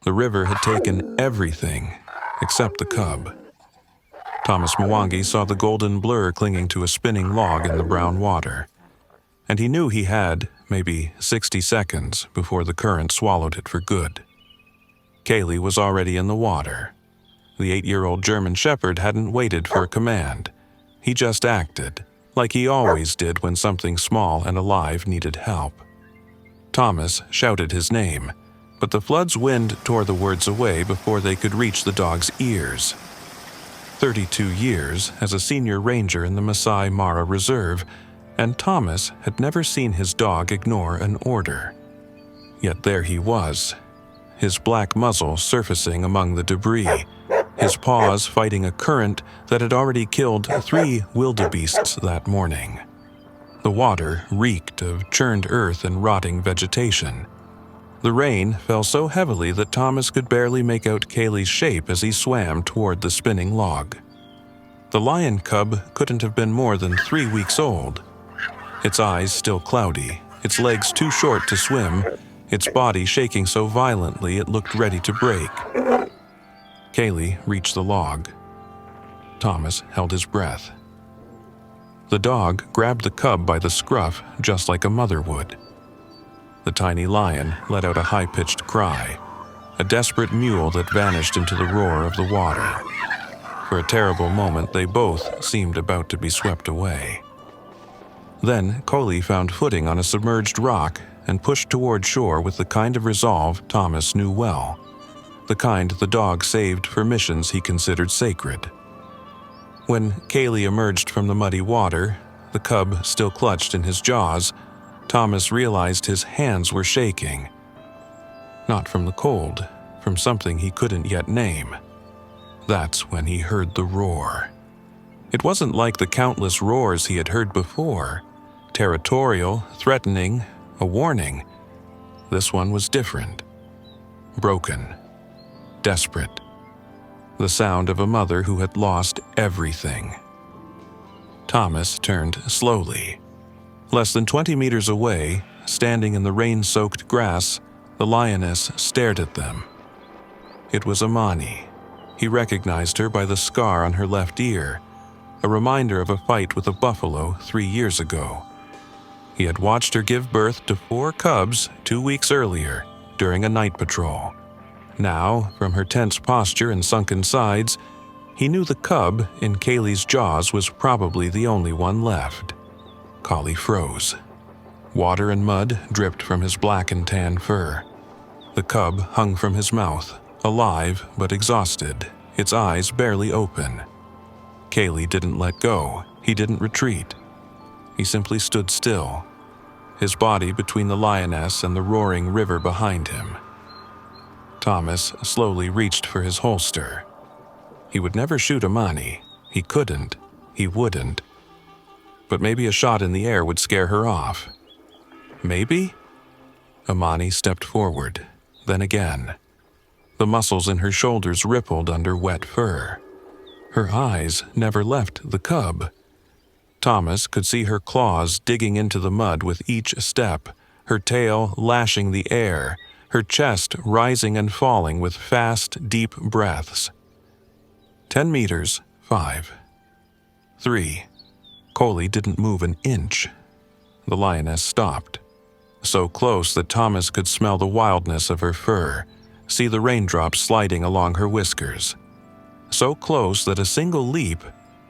The river had taken everything except the cub. Thomas Mwangi saw the golden blur clinging to a spinning log in the brown water, and he knew he had maybe 60 seconds before the current swallowed it for good. Kaylee was already in the water. The 8-year-old German Shepherd hadn't waited for a command. He just acted, like he always did when something small and alive needed help. Thomas shouted his name, but the flood's wind tore the words away before they could reach the dog's ears. 32 years as a senior ranger in the Masai Mara Reserve, and Thomas had never seen his dog ignore an order. Yet there he was, his black muzzle surfacing among the debris, his paws fighting a current that had already killed 3 wildebeests that morning. The water reeked of churned earth and rotting vegetation. The rain fell so heavily that Thomas could barely make out Kaylee's shape as he swam toward the spinning log. The lion cub couldn't have been more than 3 weeks old. Its eyes still cloudy, its legs too short to swim, its body shaking so violently it looked ready to break. Kaylee reached the log. Thomas held his breath. The dog grabbed the cub by the scruff just like a mother would. The tiny lion let out a high-pitched cry, a desperate mewl that vanished into the roar of the water. For a terrible moment, they both seemed about to be swept away. Then Kaylee found footing on a submerged rock and pushed toward shore with the kind of resolve Thomas knew well, the kind the dog saved for missions he considered sacred. When Kaylee emerged from the muddy water, the cub still clutched in his jaws, Thomas realized his hands were shaking. Not from the cold, from something he couldn't yet name. That's when he heard the roar. It wasn't like the countless roars he had heard before, territorial, threatening, a warning. This one was different. Broken. Desperate. The sound of a mother who had lost everything. Thomas turned slowly. Less than 20 meters away, standing in the rain-soaked grass, the lioness stared at them. It was Amani. He recognized her by the scar on her left ear, a reminder of a fight with a buffalo 3 years ago. He had watched her give birth to 4 cubs 2 weeks earlier, during a night patrol. Now, from her tense posture and sunken sides, he knew the cub in Kaylee's jaws was probably the only one left. Collie froze. Water and mud dripped from his black and tan fur. The cub hung from his mouth, alive but exhausted, its eyes barely open. Kaylee didn't let go. He didn't retreat. He simply stood still, his body between the lioness and the roaring river behind him. Thomas slowly reached for his holster. He would never shoot Amani. He couldn't. He wouldn't. But maybe a shot in the air would scare her off. Maybe? Amani stepped forward, then again. The muscles in her shoulders rippled under wet fur. Her eyes never left the cub. Thomas could see her claws digging into the mud with each step, her tail lashing the air, her chest rising and falling with fast, deep breaths. 10 meters, 5. 3. Kaylee didn't move an inch. The lioness stopped, so close that Thomas could smell the wildness of her fur, see the raindrops sliding along her whiskers. So close that a single leap,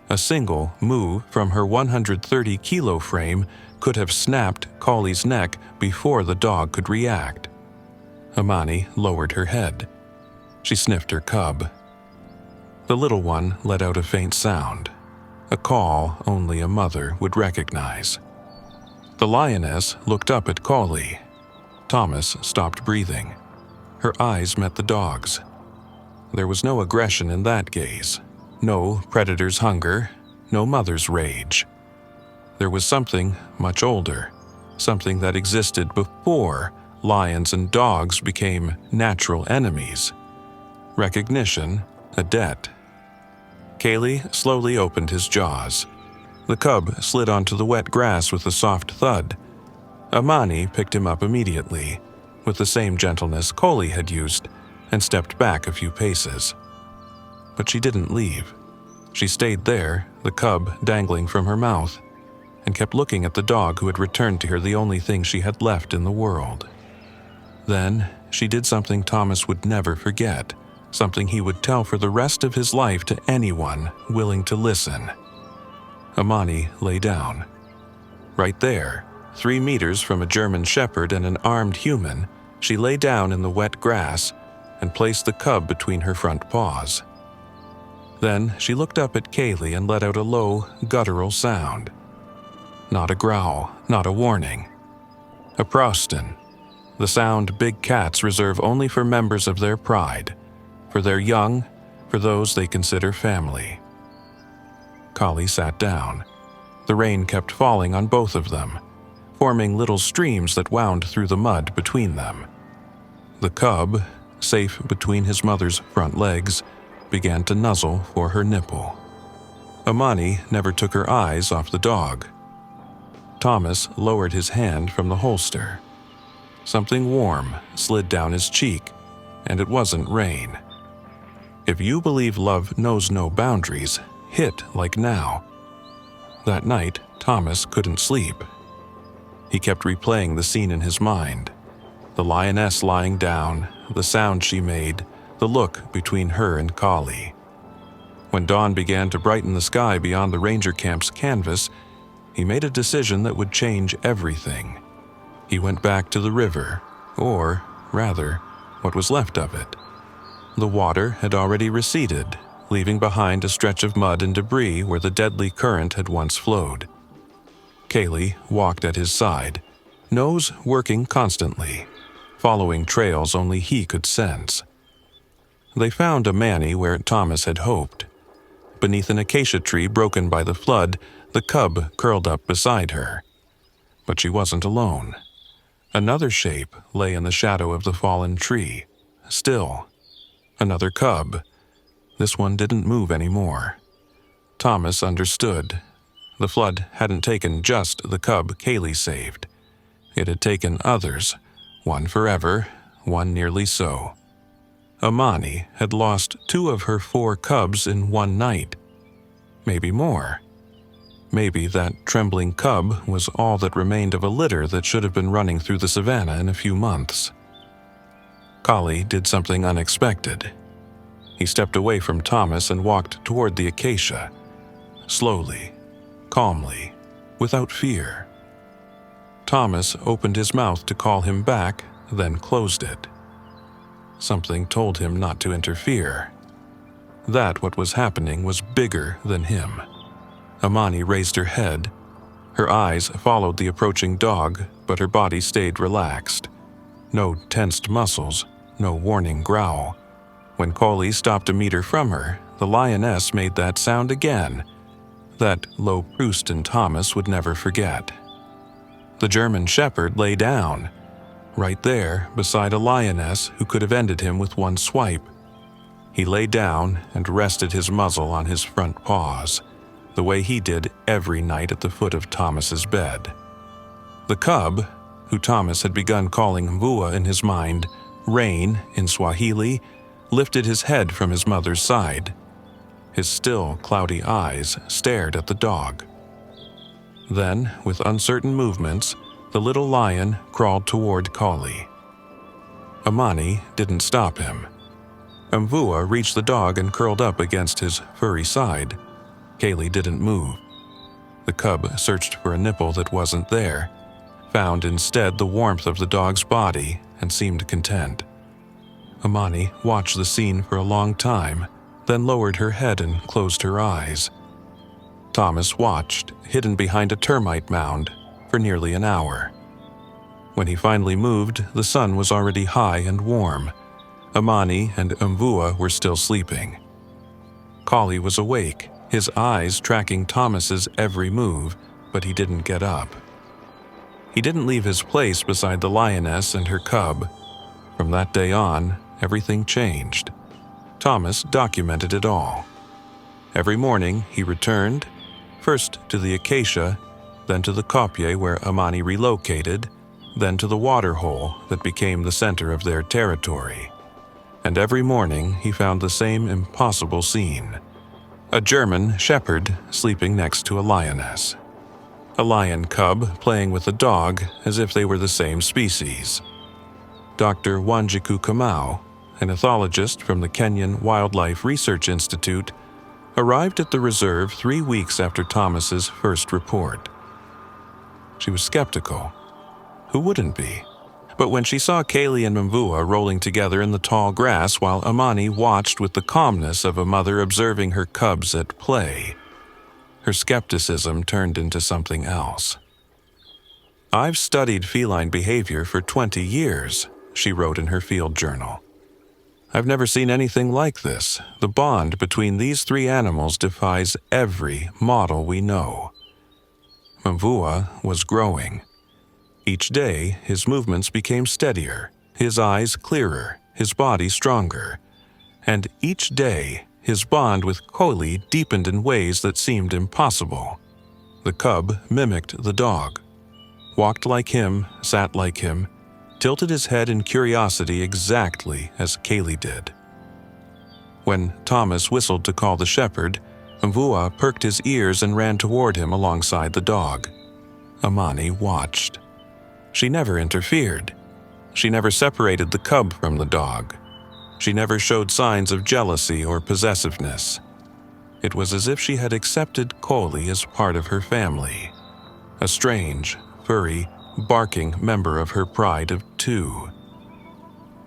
a single move from her 130-kilo frame could have snapped Kaylee's neck before the dog could react. Amani lowered her head. She sniffed her cub. The little one let out a faint sound, a call only a mother would recognize. The lioness looked up at Kaylee. Thomas stopped breathing. Her eyes met the dog's. There was no aggression in that gaze, no predator's hunger, no mother's rage. There was something much older, something that existed before lions and dogs became natural enemies. Recognition, a debt. Kaylee slowly opened his jaws. The cub slid onto the wet grass with a soft thud. Amani picked him up immediately, with the same gentleness Kaylee had used, and stepped back a few paces. But she didn't leave. She stayed there, the cub dangling from her mouth, and kept looking at the dog who had returned to her the only thing she had left in the world. Then she did something Thomas would never forget, something he would tell for the rest of his life to anyone willing to listen. Amani lay down. Right there, 3 meters from a German shepherd and an armed human, she lay down in the wet grass and placed the cub between her front paws. Then she looked up at Kaylee and let out a low, guttural sound. Not a growl, not a warning. A Prouston, the sound big cats reserve only for members of their pride, for their young, for those they consider family. Collie sat down. The rain kept falling on both of them, forming little streams that wound through the mud between them. The cub, safe between his mother's front legs, began to nuzzle for her nipple. Amani never took her eyes off the dog. Thomas lowered his hand from the holster. Something warm slid down his cheek, and it wasn't rain. If you believe love knows no boundaries, hit like now. That night, Thomas couldn't sleep. He kept replaying the scene in his mind. The lioness lying down, the sound she made, the look between her and Collie. When dawn began to brighten the sky beyond the ranger camp's canvas, he made a decision that would change everything. He went back to the river, or, rather, what was left of it. The water had already receded, leaving behind a stretch of mud and debris where the deadly current had once flowed. Kaylee walked at his side, nose working constantly, following trails only he could sense. They found Amani where Thomas had hoped. Beneath an acacia tree broken by the flood, the cub curled up beside her. But she wasn't alone. Another shape lay in the shadow of the fallen tree, still. Another cub. This one didn't move anymore. Thomas understood. The flood hadn't taken just the cub Kaylee saved. It had taken others, one forever, one nearly so. Amani had lost 2 of her 4 cubs in one night. Maybe more. Maybe that trembling cub was all that remained of a litter that should have been running through the savannah in a few months. Collie did something unexpected. He stepped away from Thomas and walked toward the acacia, slowly, calmly, without fear. Thomas opened his mouth to call him back, then closed it. Something told him not to interfere. That what was happening was bigger than him. Amani raised her head. Her eyes followed the approaching dog, but her body stayed relaxed. No tensed muscles, no warning growl. When Collie stopped a meter from her, the lioness made that sound again, that low Prouston Thomas would never forget. The German shepherd lay down, right there beside a lioness who could have ended him with one swipe. He lay down and rested his muzzle on his front paws, the way he did every night at the foot of Thomas's bed. The cub, who Thomas had begun calling Mvua in his mind, rain in Swahili, lifted his head from his mother's side. His still, cloudy eyes stared at the dog. Then, with uncertain movements, the little lion crawled toward Collie. Amani didn't stop him. Mvua reached the dog and curled up against his furry side. Kaylee didn't move. The cub searched for a nipple that wasn't there, found instead the warmth of the dog's body, and seemed content. Amani watched the scene for a long time, then lowered her head and closed her eyes. Thomas watched, hidden behind a termite mound, for nearly an hour. When he finally moved, the sun was already high and warm. Amani and Mvua were still sleeping. Collie was awake, his eyes tracking Thomas's every move, but he didn't get up. He didn't leave his place beside the lioness and her cub. From that day on, everything changed. Thomas documented it all. Every morning he returned, first to the acacia, then to the kopje where Amani relocated, then to the water hole that became the center of their territory. and every morning he found the same impossible scene. A German shepherd sleeping next to a lioness. A lion cub playing with a dog as if they were the same species. Dr. Wanjiku Kamau, an ethologist from the Kenyan Wildlife Research Institute, arrived at the reserve 3 weeks after Thomas's first report. She was skeptical. Who wouldn't be? But when she saw Kaylee and Mvua rolling together in the tall grass while Amani watched with the calmness of a mother observing her cubs at play, her skepticism turned into something else. "I've studied feline behavior for 20 years," she wrote in her field journal. "I've never seen anything like this. The bond between these 3 animals defies every model we know." Mvua was growing. Each day, his movements became steadier, his eyes clearer, his body stronger. And each day, his bond with Koli deepened in ways that seemed impossible. The cub mimicked the dog, walked like him, sat like him, tilted his head in curiosity exactly as Kaylee did. When Thomas whistled to call the shepherd, Mvua perked his ears and ran toward him alongside the dog. Amani watched. She never interfered. She never separated the cub from the dog. She never showed signs of jealousy or possessiveness. It was as if she had accepted Koli as part of her family, a strange, furry, barking member of her pride of 2.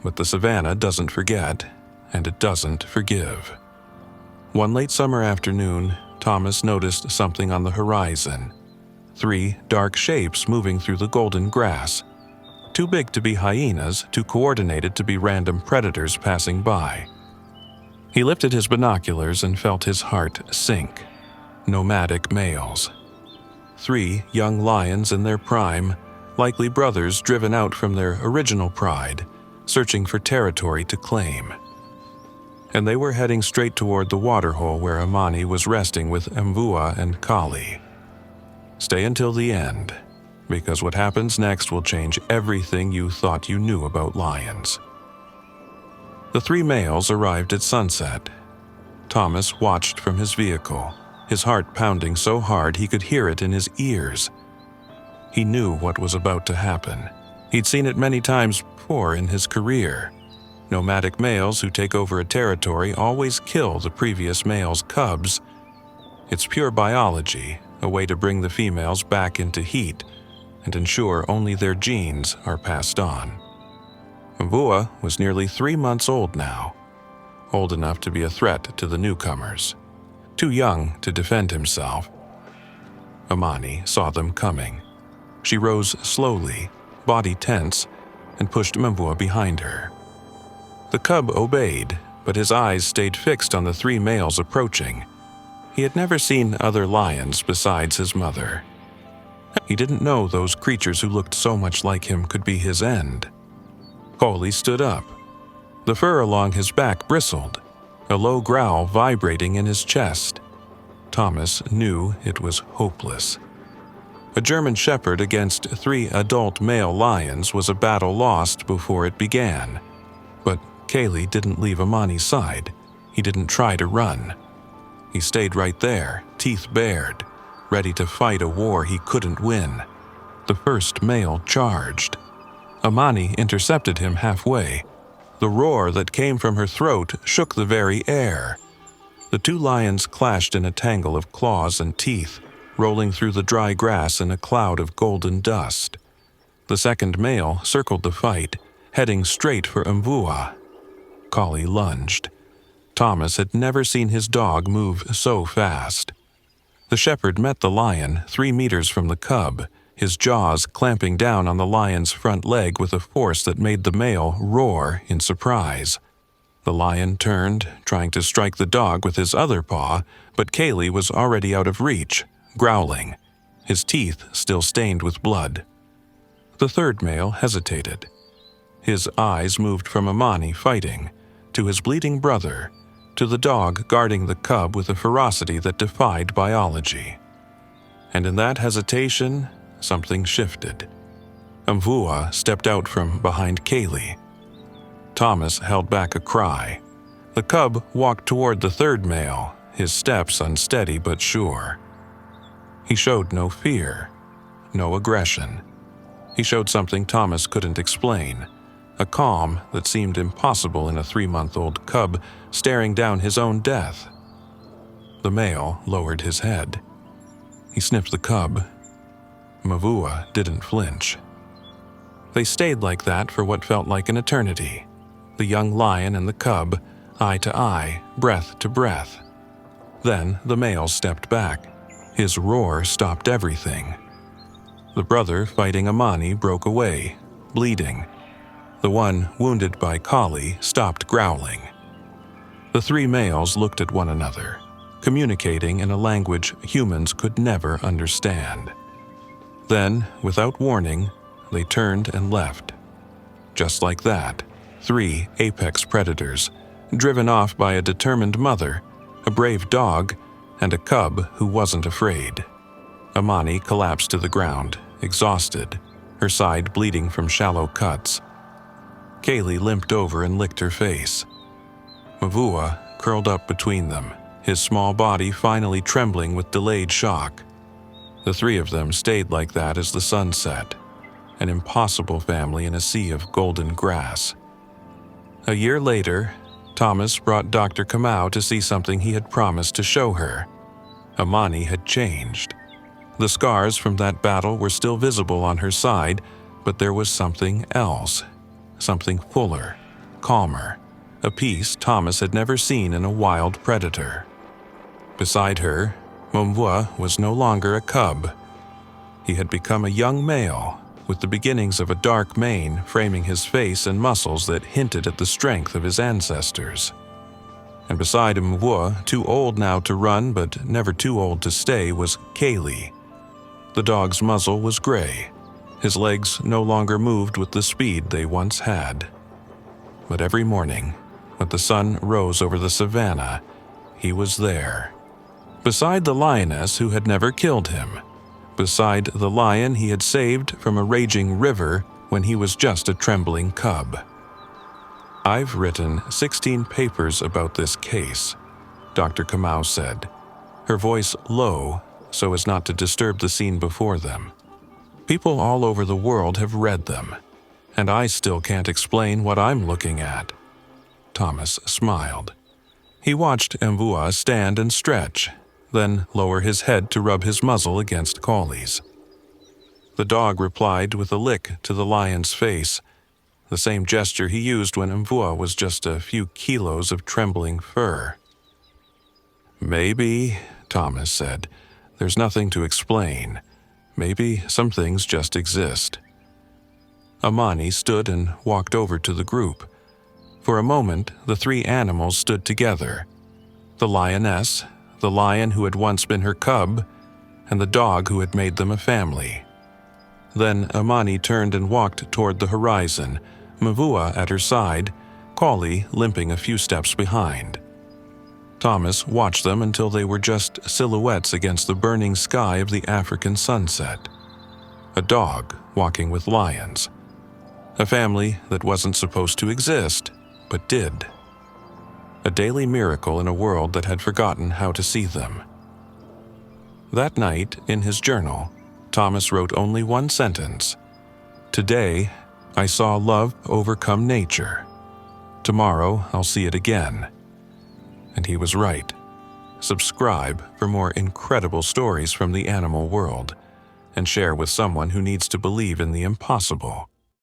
But the savannah doesn't forget, and it doesn't forgive. One late summer afternoon, Thomas noticed something on the horizon. 3 dark shapes moving through the golden grass. Too big to be hyenas, too coordinated to be random predators passing by. He lifted his binoculars and felt his heart sink. Nomadic males. 3 young lions in their prime, likely brothers driven out from their original pride, searching for territory to claim. And they were heading straight toward the waterhole where Amani was resting with Mvua and Kali. Stay until the end, because what happens next will change everything you thought you knew about lions. The 3 males arrived at sunset. Thomas watched from his vehicle, his heart pounding so hard he could hear it in his ears. He knew what was about to happen. He'd seen it many times before in his career. Nomadic males who take over a territory always kill the previous male's cubs. It's pure biology, a way to bring the females back into heat and ensure only their genes are passed on. Mvua was nearly 3 months old now, old enough to be a threat to the newcomers, too young to defend himself. Amani saw them coming. She rose slowly, body tense, and pushed Mvua behind her. The cub obeyed, but his eyes stayed fixed on the 3 males approaching. He had never seen other lions besides his mother. He didn't know those creatures who looked so much like him could be his end. Koli stood up. The fur along his back bristled, a low growl vibrating in his chest. Thomas knew it was hopeless. A German shepherd against 3 adult male lions was a battle lost before it began. But Kaylee didn't leave Amani's side. He didn't try to run. He stayed right there, teeth bared, ready to fight a war he couldn't win. The first male charged. Amani intercepted him halfway. The roar that came from her throat shook the very air. The 2 lions clashed in a tangle of claws and teeth, rolling through the dry grass in a cloud of golden dust. The second male circled the fight, heading straight for Mvua. Kali lunged. Thomas had never seen his dog move so fast. The shepherd met the lion 3 meters from the cub, his jaws clamping down on the lion's front leg with a force that made the male roar in surprise. The lion turned, trying to strike the dog with his other paw, but Kaylee was already out of reach, growling, his teeth still stained with blood. The third male hesitated. His eyes moved from Amani fighting, to his bleeding brother, to the dog guarding the cub with a ferocity that defied biology. And in that hesitation, something shifted. Mvua stepped out from behind Kaylee. Thomas held back a cry. The cub walked toward the third male, his steps unsteady but sure. He showed no fear, no aggression. He showed something Thomas couldn't explain, a calm that seemed impossible in a 3-month-old cub staring down his own death. The male lowered his head. He sniffed the cub. Mavua didn't flinch. They stayed like that for what felt like an eternity. The young lion and the cub, eye to eye, breath to breath. Then the male stepped back. His roar stopped everything. The brother fighting Amani broke away, bleeding. The one wounded by Kali stopped growling. The 3 males looked at one another, communicating in a language humans could never understand. Then, without warning, they turned and left. Just like that, 3 apex predators, driven off by a determined mother, a brave dog, and a cub who wasn't afraid. Amani collapsed to the ground, exhausted, her side bleeding from shallow cuts. Kaylee limped over and licked her face. Mavua curled up between them, his small body finally trembling with delayed shock. The 3 of them stayed like that as the sun set, an impossible family in a sea of golden grass. A year later, Thomas brought Dr. Kamau to see something he had promised to show her. Amani had changed. The scars from that battle were still visible on her side, but there was something else, something fuller, calmer, a piece Thomas had never seen in a wild predator. Beside her, Mavua was no longer a cub. He had become a young male, with the beginnings of a dark mane framing his face and muscles that hinted at the strength of his ancestors. And beside Mavua, too old now to run but never too old to stay, was Kaylee. The dog's muzzle was gray. His legs no longer moved with the speed they once had. But every morning, when the sun rose over the savannah, he was there. Beside the lioness who had never killed him. Beside the lion he had saved from a raging river when he was just a trembling cub. "I've written 16 papers about this case," Dr. Kamau said, her voice low so as not to disturb the scene before them. "People all over the world have read them, and I still can't explain what I'm looking at." Thomas smiled. He watched Mvua stand and stretch, then lower his head to rub his muzzle against Kali's. The dog replied with a lick to the lion's face, the same gesture he used when Mvua was just a few kilos of trembling fur. "Maybe," Thomas said, "there's nothing to explain. Maybe some things just exist." Amani stood and walked over to the group. For a moment, the 3 animals stood together. The lioness, the lion who had once been her cub, and the dog who had made them a family. Then Amani turned and walked toward the horizon, Mavua at her side, Kali limping a few steps behind. Thomas watched them until they were just silhouettes against the burning sky of the African sunset. A dog walking with lions. A family that wasn't supposed to exist, but did. A daily miracle in a world that had forgotten how to see them. That night, in his journal, Thomas wrote only one sentence. "Today, I saw love overcome nature. Tomorrow, I'll see it again." And he was right. Subscribe for more incredible stories from the animal world, and share with someone who needs to believe in the impossible.